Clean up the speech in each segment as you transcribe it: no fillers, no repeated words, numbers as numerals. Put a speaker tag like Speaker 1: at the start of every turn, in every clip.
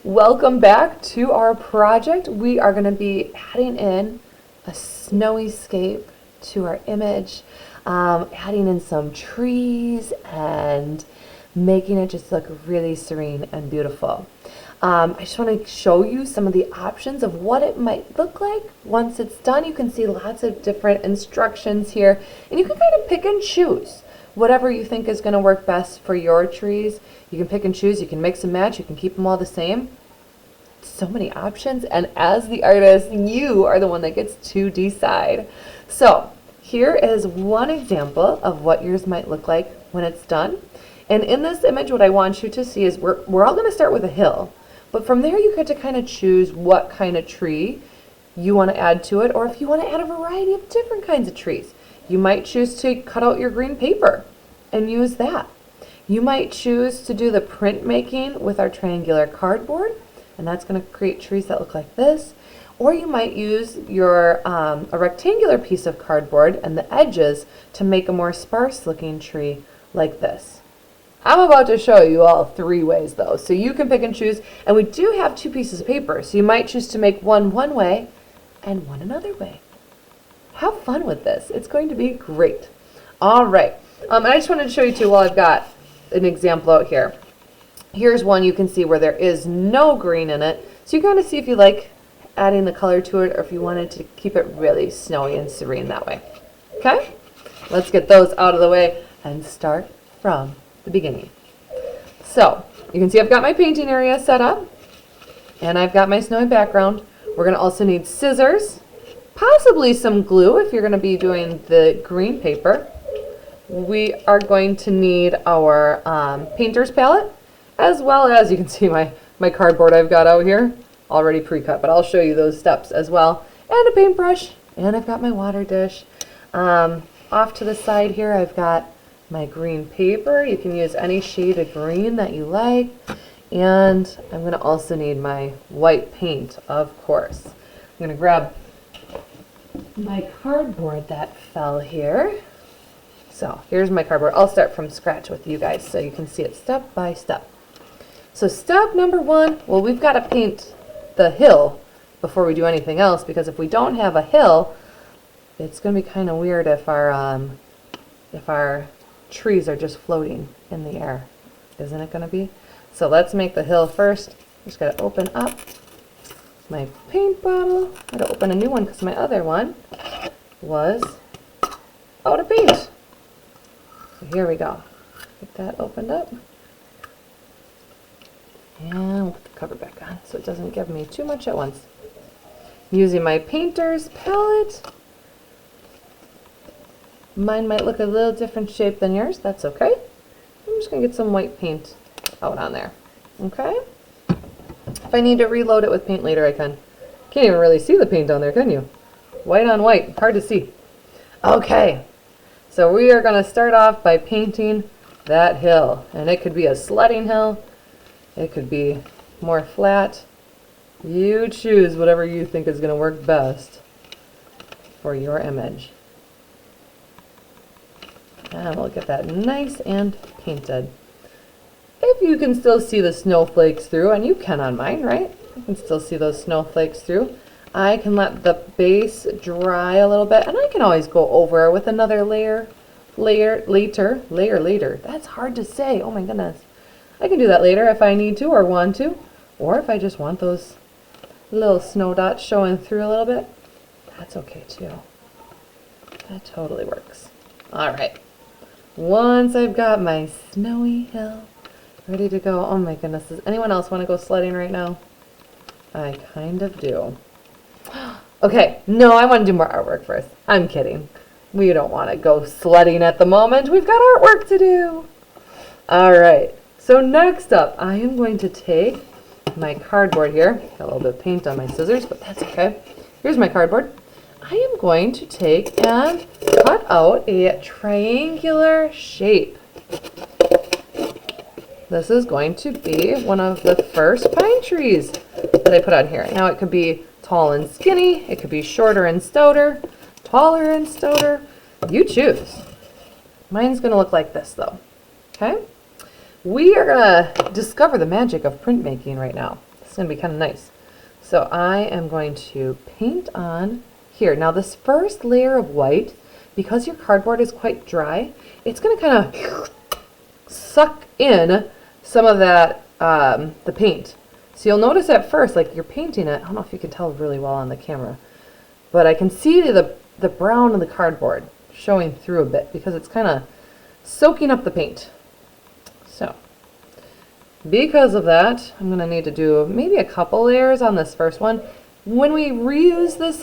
Speaker 1: Welcome back to our project. We are going to be adding in a snowy scape to our image, adding in some trees and making it just look really serene and beautiful. I just want to show you some of the options of what it might look like once it's done. You can see lots of different instructions here, and you can kind of pick and choose whatever you think is going to work best for your trees. You can pick and choose, you can mix and match, you can keep them all the same. So many options, and as the artist, you are the one that gets to decide. So here is one example of what yours might look like when it's done. And in this image, what I want you to see is we're all going to start with a hill, but from there you get to kind of choose what kind of tree you want to add to it, or if you want to add a variety of different kinds of trees. You might choose to cut out your green paper and use that. You might choose to do the print making with our triangular cardboard, and that's going to create trees that look like this. Or you might use your a rectangular piece of cardboard and the edges to make a more sparse looking tree like this. I'm about to show you all three ways though, so you can pick and choose. And we do have two pieces of paper, so you might choose to make one way and one another way. Have fun with this. It's going to be great. All right. And I just wanted to show you too, while I've got an example out here. Here's one you can see where there is no green in it. So you kind of see if you like adding the color to it or if you wanted to keep it really snowy and serene that way. Okay? Let's get those out of the way and start from the beginning. So you can see I've got my painting area set up and I've got my snowy background. We're going to also need scissors, possibly some glue if you're going to be doing the green paper. We are going to need our painter's palette, as well as, you can see my cardboard I've got out here already pre-cut, but I'll show you those steps as well, and a paintbrush, and I've got my water dish. Off to the side here I've got my green paper. You can use any shade of green that you like, and I'm going to also need my white paint, of course. I'm going to grab my cardboard that fell here. So here's my cardboard. I'll start from scratch with you guys so you can see it step by step. So step number one, well, we've got to paint the hill before we do anything else, because if we don't have a hill, it's going to be kind of weird if our trees are just floating in the air. Isn't it going to be? So let's make the hill first. Just got to open up my paint bottle. I got to open a new one because my other one was out of paint. So here we go. Get that opened up. And we'll put the cover back on so it doesn't give me too much at once. Using my painter's palette. Mine might look a little different shape than yours. That's okay. I'm just going to get some white paint out on there. Okay? If I need to reload it with paint later, I can. Can't even really see the paint on there, can you? White on white. Hard to see. Okay. So we are going to start off by painting that hill. And it could be a sledding hill. It could be more flat. You choose whatever you think is going to work best for your image. And we'll get that nice and painted. If you can still see the snowflakes through, and you can on mine, right? You can still see those snowflakes through. I can let the base dry a little bit, and I can always go over with another layer later. That's hard to say. Oh my goodness. I can do that later if I need to or want to, or if I just want those little snow dots showing through a little bit. That's okay too. That totally works. All right. Once I've got my snowy hill ready to go. Oh my goodness. Does anyone else want to go sledding right now? I kind of do. Okay. No, I want to do more artwork first. I'm kidding. We don't want to go sledding at the moment. We've got artwork to do. All right. So next up, I am going to take my cardboard here. Got a little bit of paint on my scissors, but that's okay. Here's my cardboard. I am going to take and cut out a triangular shape. This is going to be one of the first pine trees that I put on here. Now it could be tall and skinny. It could be shorter and stouter, taller and stouter. You choose. Mine's going to look like this though. Okay? We are going to discover the magic of printmaking right now. going to be kind of nice. So I am going to paint on here. Now this first layer of white, because your cardboard is quite dry, it's going to kind of suck in some of that, the paint. So you'll notice at first, like you're painting it, I don't know if you can tell really well on the camera, but I can see the brown of the cardboard showing through a bit because it's kind of soaking up the paint. So because of that, I'm going to need to do maybe a couple layers on this first one. When we reuse this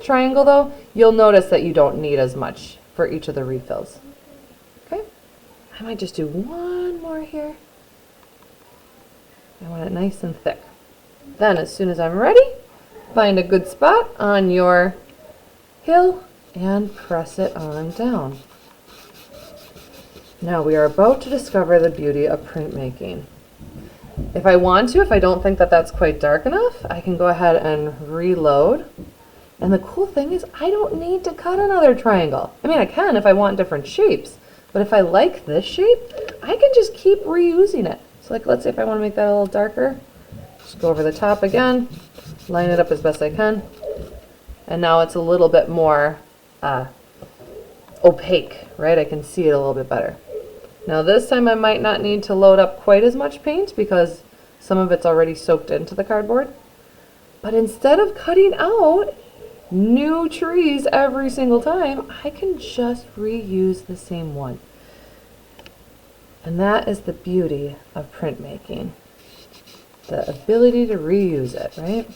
Speaker 1: triangle though, you'll notice that you don't need as much for each of the refills. Okay, I might just do one more here. I want it nice and thick. Then as soon as I'm ready, find a good spot on your hill and press it on down. Now we are about to discover the beauty of printmaking. If I want to, if I don't think that that's quite dark enough, I can go ahead and reload. And the cool thing is I don't need to cut another triangle. I mean, I can if I want different shapes, but if I like this shape, I can just keep reusing it. So like, let's say if I want to make that a little darker, just go over the top again, line it up as best I can. And now it's a little bit more opaque, right? I can see it a little bit better. Now this time I might not need to load up quite as much paint because some of it's already soaked into the cardboard. But instead of cutting out new trees every single time, I can just reuse the same one. And that is the beauty of printmaking. The ability to reuse it, right?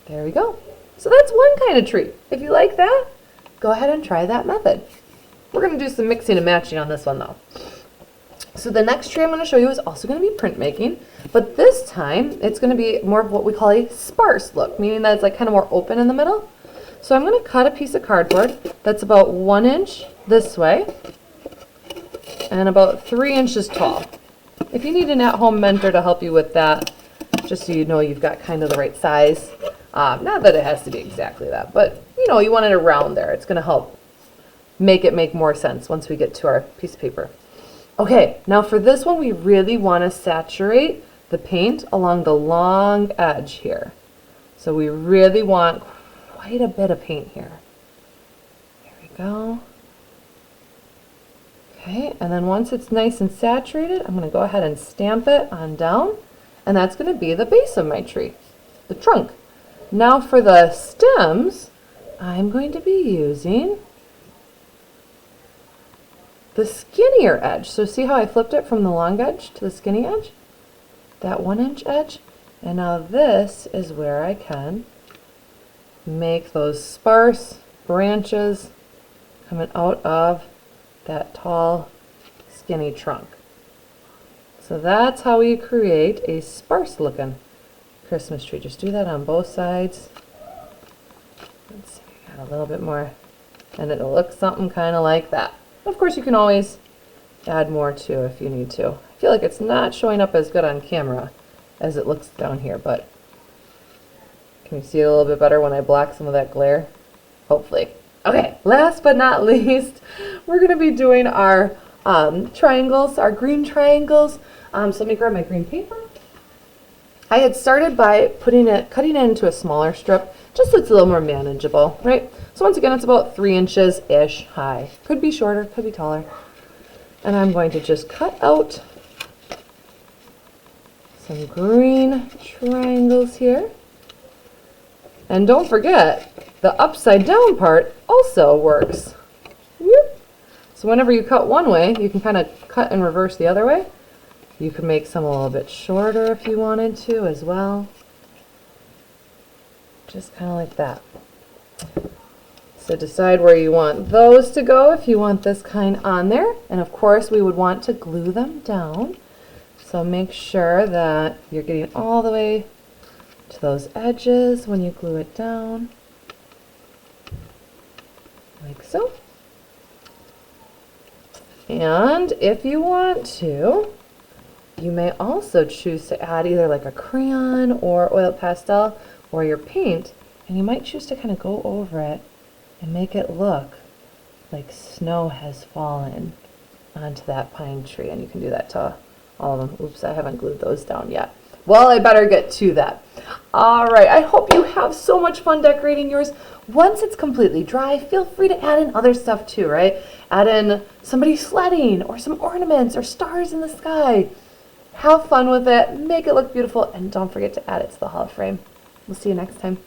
Speaker 1: There we go. So that's one kind of tree. If you like that, go ahead and try that method. We're going to do some mixing and matching on this one though. So the next tree I'm going to show you is also going to be printmaking, but this time it's going to be more of what we call a sparse look, meaning that it's like kind of more open in the middle. So I'm going to cut a piece of cardboard that's about 1 inch this way and about 3 inches tall. If you need an at-home mentor to help you with that, just so you know you've got kind of the right size, not that it has to be exactly that, but you know, you want it around there. It's going to help make it make more sense once we get to our piece of paper. Okay, now for this one, we really want to saturate the paint along the long edge here. So we really want quite a bit of paint here. There we go. Okay, and then once it's nice and saturated, I'm going to go ahead and stamp it on down, and that's going to be the base of my tree, the trunk. Now for the stems, I'm going to be using the skinnier edge. So see how I flipped it from the long edge to the skinny edge? That 1 inch edge. And now this is where I can make those sparse branches coming out of that tall, skinny trunk. So that's how we create a sparse looking Christmas tree. Just do that on both sides. Let's see, got a little bit more, and it'll look something kind of like that. Of course, you can always add more too if you need to. I feel like it's not showing up as good on camera as it looks down here, but can you see it a little bit better when I block some of that glare? Hopefully. Okay, last but not least, we're going to be doing our triangles, our green triangles. So let me grab my green paper. I had started by cutting it into a smaller strip, just so it's a little more manageable, right? So once again, it's about 3 inches-ish high. Could be shorter, could be taller. And I'm going to just cut out some green triangles here. And don't forget, the upside down part also works. Whoop. So whenever you cut one way, you can kind of cut in reverse the other way. You can make some a little bit shorter if you wanted to as well. Just kind of like that. So decide where you want those to go if you want this kind on there. And of course we would want to glue them down. So make sure that you're getting all the way to those edges when you glue it down. Like so. And if you want to, you may also choose to add either like a crayon or oil pastel or your paint, and you might choose to kind of go over it and make it look like snow has fallen onto that pine tree. And you can do that to Oops, I haven't glued those down yet. Well, I better get to that. All right, I hope you have so much fun decorating yours. Once it's completely dry, feel free to add in other stuff too, right? Add in somebody sledding or some ornaments or stars in the sky. Have fun with it, make it look beautiful, and don't forget to add it to the Hall of Frame. We'll see you next time.